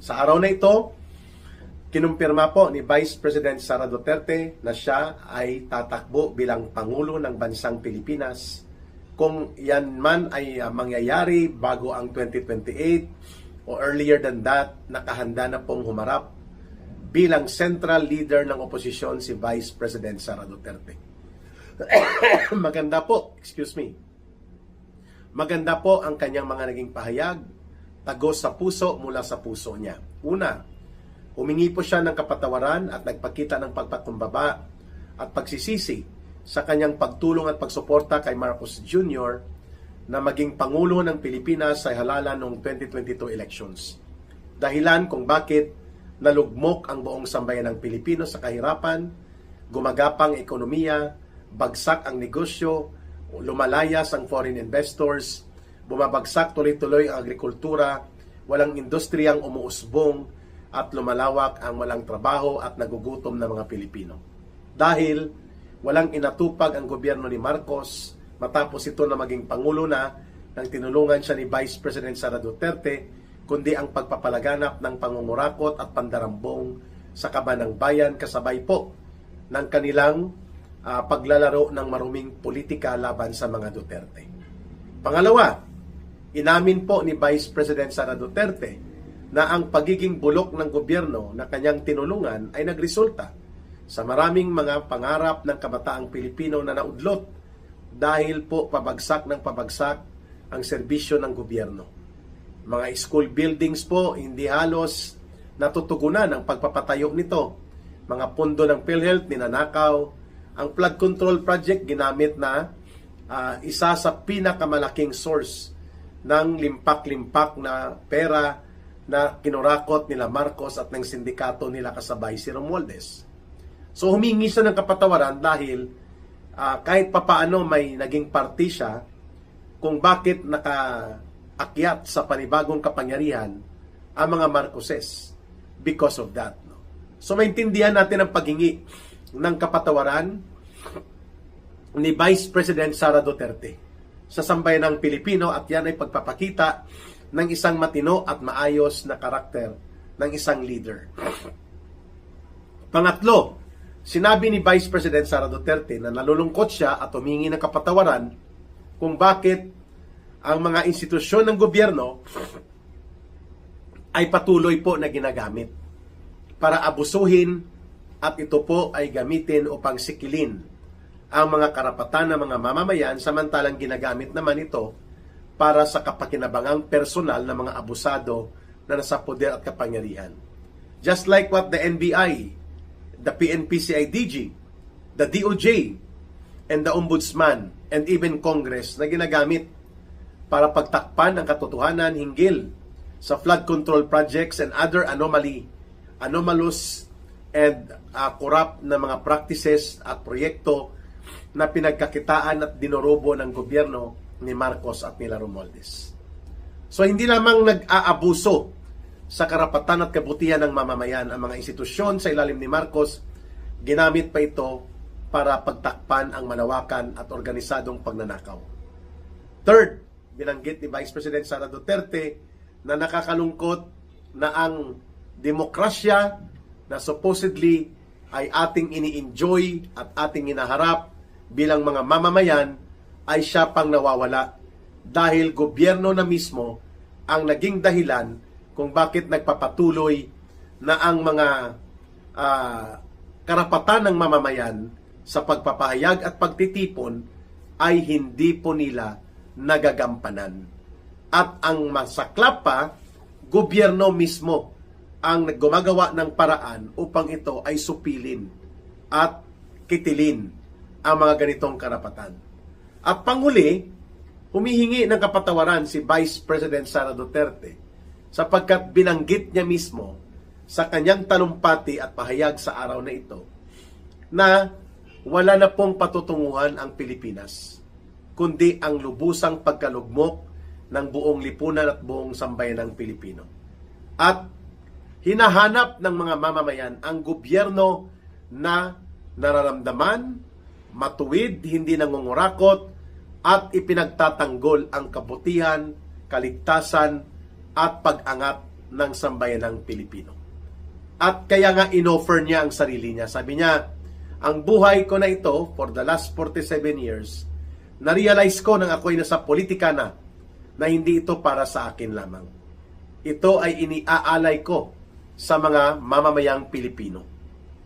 Sa araw na ito, kinumpirma po ni Vice President Sara Duterte na siya ay tatakbo bilang Pangulo ng Bansang Pilipinas. Kung yan man ay mangyayari bago ang 2028 o earlier than that, nakahanda na pong humarap bilang central leader ng oposisyon si Vice President Sara Duterte. Maganda po ang kanyang mga naging pahayag, tagos sa puso mula sa puso niya. Una, humingi po siya ng kapatawaran at nagpakita ng pagpakumbaba at pagsisisi sa kanyang pagtulong at pagsuporta kay Marcos Jr. na maging Pangulo ng Pilipinas sa halalan noong 2022 elections. Dahilan kung bakit nalugmok ang buong sambayan ng Pilipino sa kahirapan, gumagapang ekonomiya, bagsak ang negosyo, lumalayas ang foreign investors, bumabagsak tuloy-tuloy ang agrikultura, walang industriyang umuusbong, at lumalawak ang walang trabaho at nagugutom na mga Pilipino. Dahil walang inatupag ang gobyerno ni Marcos matapos ito na maging Pangulo na nang tinulungan siya ni Vice President Sara Duterte, kundi ang pagpapalaganap ng pangungurakot at pandarambong sa kaban ng bayan kasabay po ng kanilang paglalaro ng maruming politika laban sa mga Duterte. Pangalawa, inamin po ni Vice President Sara Duterte na ang pagiging bulok ng gobyerno na kanyang tinulungan ay nagresulta sa maraming mga pangarap ng kabataang Pilipino na naudlot dahil po pabagsak ng pabagsak ang serbisyo ng gobyerno. Mga school buildings po hindi halos natutugunan ang pagpapatayo nito. Mga pondo ng PhilHealth ninanakaw. Ang flood control project ginamit na isa sa pinakamalaking source ng limpak-limpak na pera na kinurakot nila Marcos at ng sindikato nila kasabay si Romualdez. So humingi siya ng kapatawaran dahil kahit papaano may naging party siya kung bakit nakaakyat sa panibagong kapangyarihan ang mga Marcoses because of that. So maintindihan natin ang paghingi ng kapatawaran ni Vice President Sara Duterte sa sambayan ng Pilipino at yan ay pagpapakita ng isang matino at maayos na karakter ng isang leader. Pangatlo, sinabi ni Vice President Sara Duterte na nalulungkot siya at humingi ng kapatawaran kung bakit ang mga institusyon ng gobyerno ay patuloy po na ginagamit para abusuhin at ito po ay gamitin upang sikilin ang mga karapatan ng mga mamamayan samantalang ginagamit naman ito para sa kapakinabangang personal ng mga abusado na nasa poder at kapangyarihan. Just like what the NBI, the PNP-CIDG, the DOJ, and the Ombudsman, and even Congress na ginagamit para pagtakpan ang katotohanan hinggil sa flood control projects and other anomalous and corrupt na mga practices at proyekto na pinagkakitaan at dinorobo ng gobyerno ni Marcos at nila Romualdez. So hindi lamang nag-aabuso sa karapatan at kabutihan ng mamamayan ang mga institusyon sa ilalim ni Marcos, ginamit pa ito para pagtakpan ang malawakan at organisadong pagnanakaw. Third, binanggit ni Vice President Sara Duterte na nakakalungkot na ang demokrasya na supposedly ay ating ini-enjoy at ating inaharap bilang mga mamamayan ay siya pang nawawala dahil gobyerno na mismo ang naging dahilan kung bakit nagpapatuloy na ang mga karapatan ng mamamayan sa pagpapahayag at pagtitipon ay hindi po nila nagagampanan. At ang masaklap pa, gobyerno mismo ang gumagawa ng paraan upang ito ay supilin at kitilin ang mga ganitong karapatan. At panghuli, humihingi ng kapatawaran si Vice President Sara Duterte sapagkat binanggit niya mismo sa kanyang talumpati at pahayag sa araw na ito na wala na pong patutunguhan ang Pilipinas, kundi ang lubusang pagkalugmok ng buong lipunan at buong sambayan ng Pilipino. At hinahanap ng mga mamamayan ang gobyerno na nararamdaman, matuwid, hindi nangungurakot, at ipinagtatanggol ang kabutihan, kaligtasan, at pag-angat ng sambayanang Pilipino. At kaya nga inoffer niya ang sarili niya. Sabi niya, ang buhay ko na ito for the last 47 years, na-realize ko nang ako'y nasa politika na hindi ito para sa akin lamang. Ito ay iniaalay ko sa mga mamamayang Pilipino.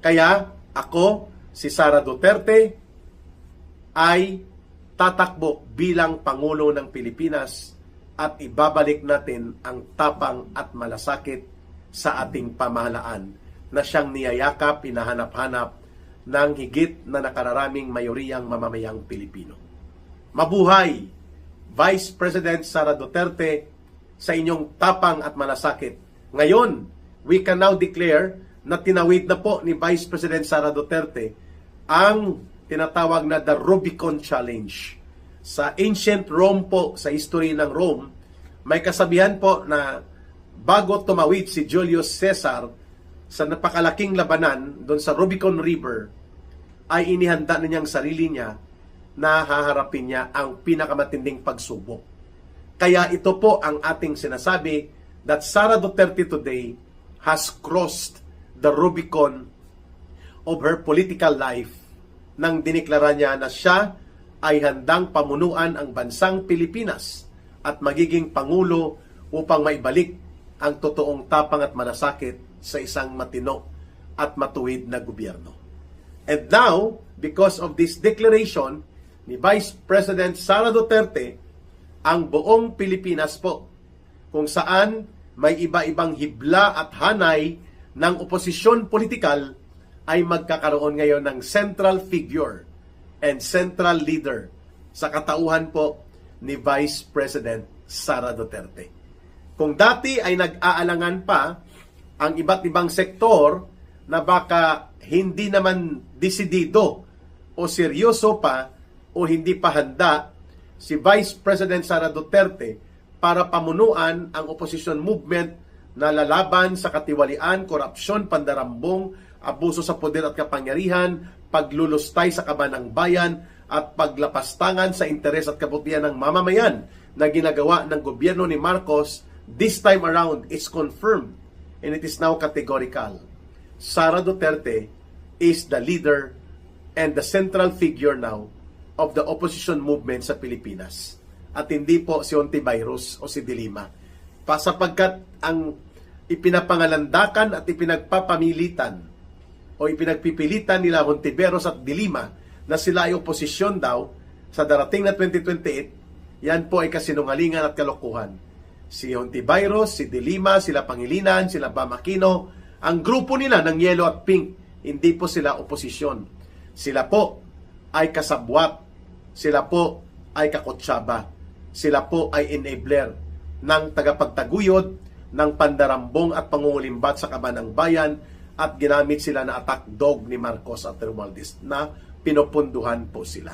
Kaya ako, si Sara Duterte, ay tatakbo bilang Pangulo ng Pilipinas at ibabalik natin ang tapang at malasakit sa ating pamahalaan na siyang niyayakap, hinahanap-hanap ng higit na nakararaming mayoriyang mamamayang Pilipino. Mabuhay, Vice President Sara Duterte, sa inyong tapang at malasakit. Ngayon, we can now declare na tinawid na po ni Vice President Sara Duterte ang tinatawag na the Rubicon Challenge. Sa ancient Rome po, sa history ng Rome, may kasabihan po na bago tumawid si Julius Caesar sa napakalaking labanan doon sa Rubicon River, ay inihanda na niyang sarili niya na haharapin niya ang pinakamatinding pagsubok. Kaya ito po ang ating sinasabi that Sara Duterte today has crossed the Rubicon of her political life nang diniklara niya na siya ay handang pamunuan ang bansang Pilipinas at magiging Pangulo upang maibalik ang totoong tapang at malasakit sa isang matino at matuwid na gobyerno. And now, because of this declaration ni Vice President Sara Duterte, ang buong Pilipinas po, kung saan may iba-ibang hibla at hanay ng oposisyon politikal, ay magkakaroon ngayon ng central figure and central leader sa katauhan po ni Vice President Sara Duterte. Kung dati ay nag-aalangan pa ang iba't ibang sektor na baka hindi naman desidido o seryoso pa o hindi pa handa si Vice President Sara Duterte para pamunuan ang opposition movement na lalaban sa katiwalian, korupsyon, pandarambong, abuso sa poder at kapangyarihan, paglulustay sa kaban ng bayan, at paglapastangan sa interes at kabutihan ng mamamayan na ginagawa ng gobyerno ni Marcos. This time around, it's confirmed and it is now categorical. Sara Duterte is the leader and the central figure now of the opposition movement sa Pilipinas. At hindi po si Hontiveros o si De Lima. Sapagkat ang ipinapangalandakan at ipinagpapamilitan o ipinagpipilitan nila Hontiveros at De Lima na sila ay oposisyon daw sa darating na 2028, yan po ay kasinungalingan at kalokohan. Si Hontiveros, si De Lima, sila Pangilinan, sila Bam Aquino, ang grupo nila ng yellow at pink, hindi po sila oposisyon. Sila po ay kasabwat, sila po ay kakotsaba, sila po ay enabler ng tagapagtaguyod ng pandarambong at pangungulimbat sa kaban ng bayan, at ginamit sila na attack dog ni Marcos at Romualdez na pinopunduhan po sila.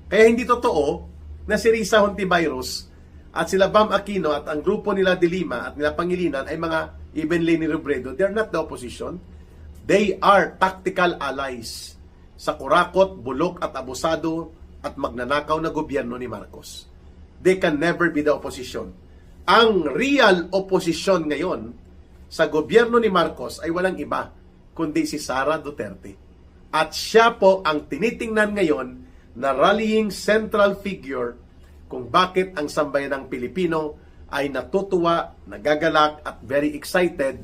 Kaya hindi totoo na si Risa Hontiveros at sila Bam Aquino at ang grupo nila De Lima at nila Pangilinan ay mga even Leni Robredo. They're not the opposition. They are tactical allies sa kurakot, bulok at abusado at magnanakaw na gobyerno ni Marcos. They can never be the opposition. Ang real opposition ngayon sa gobyerno ni Marcos ay walang iba kundi si Sara Duterte. At siya po ang tinitingnan ngayon na rallying central figure kung bakit ang sambayanang Pilipino ay natutuwa, nagagalak at very excited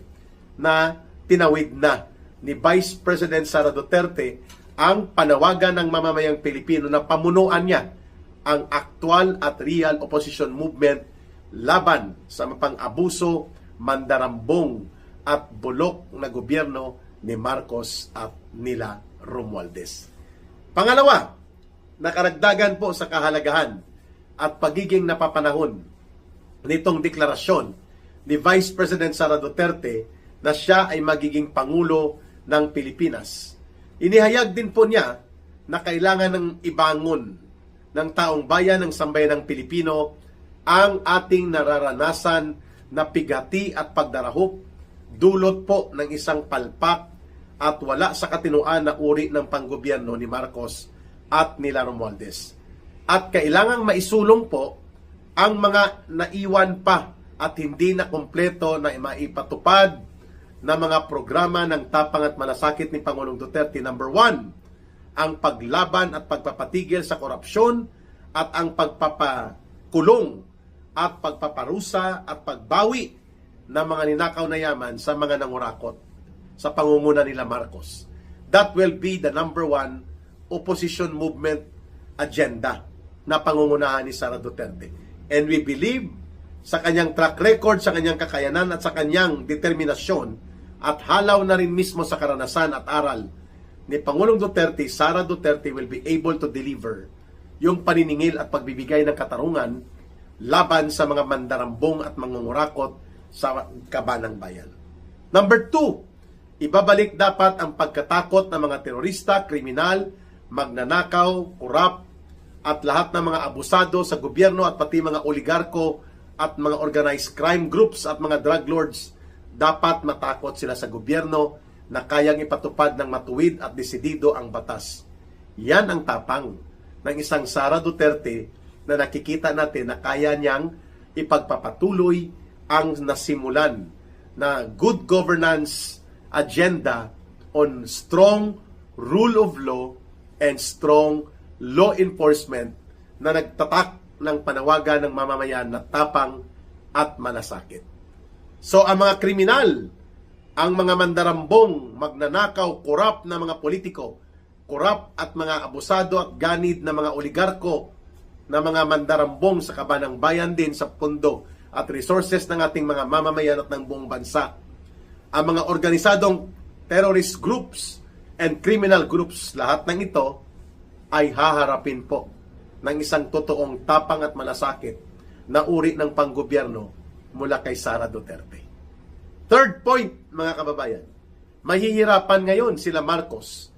na tinawid na ni Vice President Sara Duterte ang panawagan ng mamamayang Pilipino na pamunuan niya ang aktual at real opposition movement laban sa mapang-abuso, mandarambong at bulok na gobyerno ni Marcos at nila Romualdez. Pangalawa, nakaragdagan po sa kahalagahan at pagiging napapanahon nitong deklarasyon ni Vice President Sara Duterte na siya ay magiging Pangulo ng Pilipinas. Inihayag din po niya na kailangan ng ibangon ng taong bayan ng sambayanang Pilipino ang ating nararanasan na pigati at pagdarahop dulot po ng isang palpak at wala sa katinuan na uri ng panggobyerno ni Marcos at nila Romualdez. At kailangang maisulong po ang mga naiwan pa at hindi na kumpleto na maipatupad na mga programa ng tapang at malasakit ni Pangulong Duterte. Number 1, ang paglaban at pagpapatigil sa korupsyon at ang pagpapakulong at pagpaparusa at pagbawi ng mga ninakaw na yaman sa mga nangurakot sa pangunguna nila Marcos. That will be the number 1 opposition movement agenda na pangungunahan ni Sara Duterte. And we believe sa kanyang track record, sa kanyang kakayanan at sa kanyang determinasyon at halaw na rin mismo sa karanasan at aral ni Pangulong Duterte, Sara Duterte will be able to deliver yung paniningil at pagbibigay ng katarungan laban sa mga mandarambong at mangungurakot sa kabanang bayan. Number 2, ibabalik dapat ang pagkatakot ng mga terorista, kriminal, magnanakaw, kurap, at lahat ng mga abusado sa gobyerno at pati mga oligarko at mga organized crime groups at mga drug lords. Dapat matakot sila sa gobyerno na kayang ipatupad ng matuwid at desidido ang batas. Yan ang tapang ng isang Sara Duterte na nakikita natin na kaya niyang ipagpapatuloy ang nasimulan na good governance agenda on strong rule of law and strong law enforcement na nagtatak ng panawagan ng mamamayan na tapang at malasakit. So ang mga kriminal, ang mga mandarambong, magnanakaw, korap na mga politiko, korap at mga abusado at ganid na mga oligarko, na mga mandarambong sa kabanang bayan din sa pondo at resources ng ating mga mamamayan at ng buong bansa. Ang mga organisadong terrorist groups and criminal groups, lahat ng ito ay haharapin po ng isang totoong tapang at malasakit na uri ng panggobyerno mula kay Sara Duterte. Third point, mga kababayan, mahihirapan ngayon sila Marcos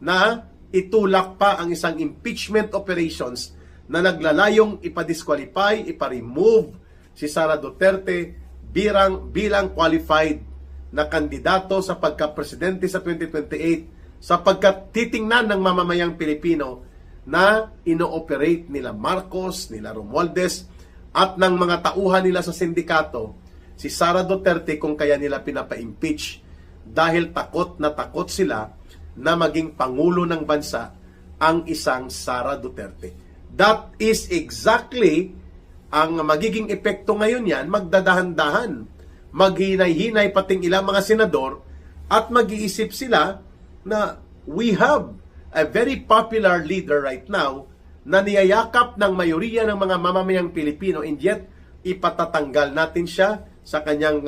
na itulak pa ang isang impeachment operations na naglalayong ipadisqualify, iparemove si Sara Duterte bilang qualified na kandidato sa pagka-presidente sa 2028 sapagkat titingnan ng mamamayang Pilipino na ino-operate nila Marcos, nila Romualdez at ng mga tauhan nila sa sindikato si Sara Duterte kung kaya nila pinapa-impeach dahil takot na takot sila na maging pangulo ng bansa ang isang Sara Duterte. That is exactly ang magiging epekto ngayon yan, magdadahan-dahan, maghinay-hinay pating ilang mga senador at mag-iisip sila na we have a very popular leader right now na niyayakap ng mayoriya ng mga mamamayang Pilipino and yet ipatatanggal natin siya sa kanyang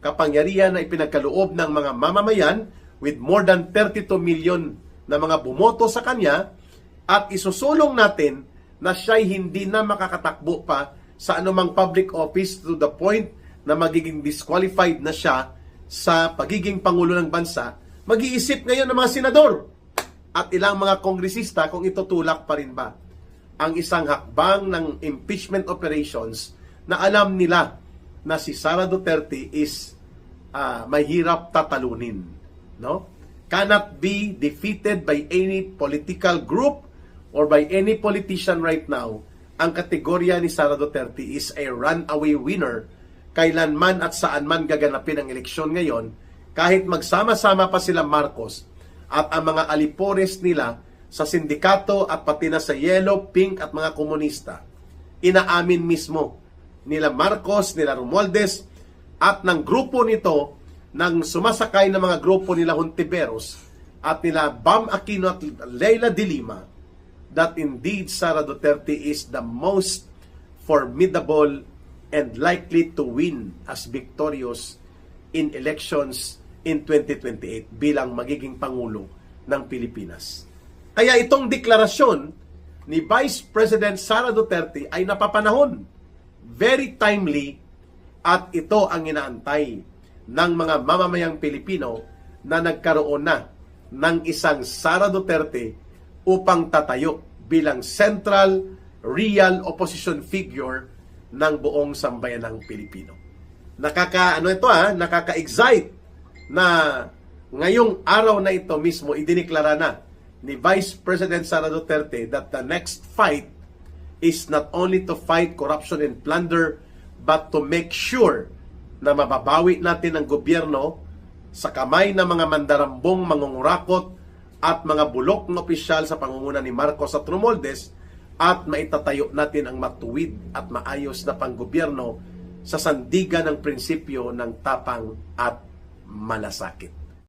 kapangyarihan na ipinagkaloob ng mga mamamayan with more than 32 million na mga bumoto sa kanya at isusulong natin na siya'y hindi na makakatakbo pa sa anumang public office to the point na magiging disqualified na siya sa pagiging pangulo ng bansa. Mag-iisip ngayon ng mga senador at ilang mga kongresista kung itutulak pa rin ba ang isang hakbang ng impeachment operations na alam nila na si Sara Duterte is mahirap tatalunin, no? Cannot be defeated by any political group or by any politician right now. Ang kategorya ni Sara Duterte is a runaway winner. Kailanman at saan man gaganapin ang eleksyon ngayon, kahit magsama-sama pa sila Marcos at ang mga alipores nila sa sindikato at pati na sa yellow, pink at mga komunista, inaamin mismo nila Marcos, nila Romualdez at ng grupo nito ng sumasakay na mga grupo nila Hontiveros at nila Bam Aquino at Leila de Lima that indeed Sara Duterte is the most formidable and likely to win as victorious in elections in 2028 bilang magiging Pangulo ng Pilipinas. Kaya itong deklarasyon ni Vice President Sara Duterte ay napapanahon, very timely, at ito ang inaantay ng mga mamamayang Pilipino na nagkaroon na ng isang Sara Duterte upang tatayo bilang central, real opposition figure ng buong sambayanang Pilipino. Nakaka-excite na ngayong araw na ito mismo idiniklara na ni Vice President Sara Duterte that the next fight is not only to fight corruption and plunder but to make sure na mababawi natin ang gobyerno sa kamay ng mga mandarambong, mangungurakot at mga bulok ng opisyal sa pangunguna ni Marcos at Romualdez, at maitatayo natin ang matuwid at maayos na panggobyerno sa sandigan ng prinsipyo ng tapang at malasakit.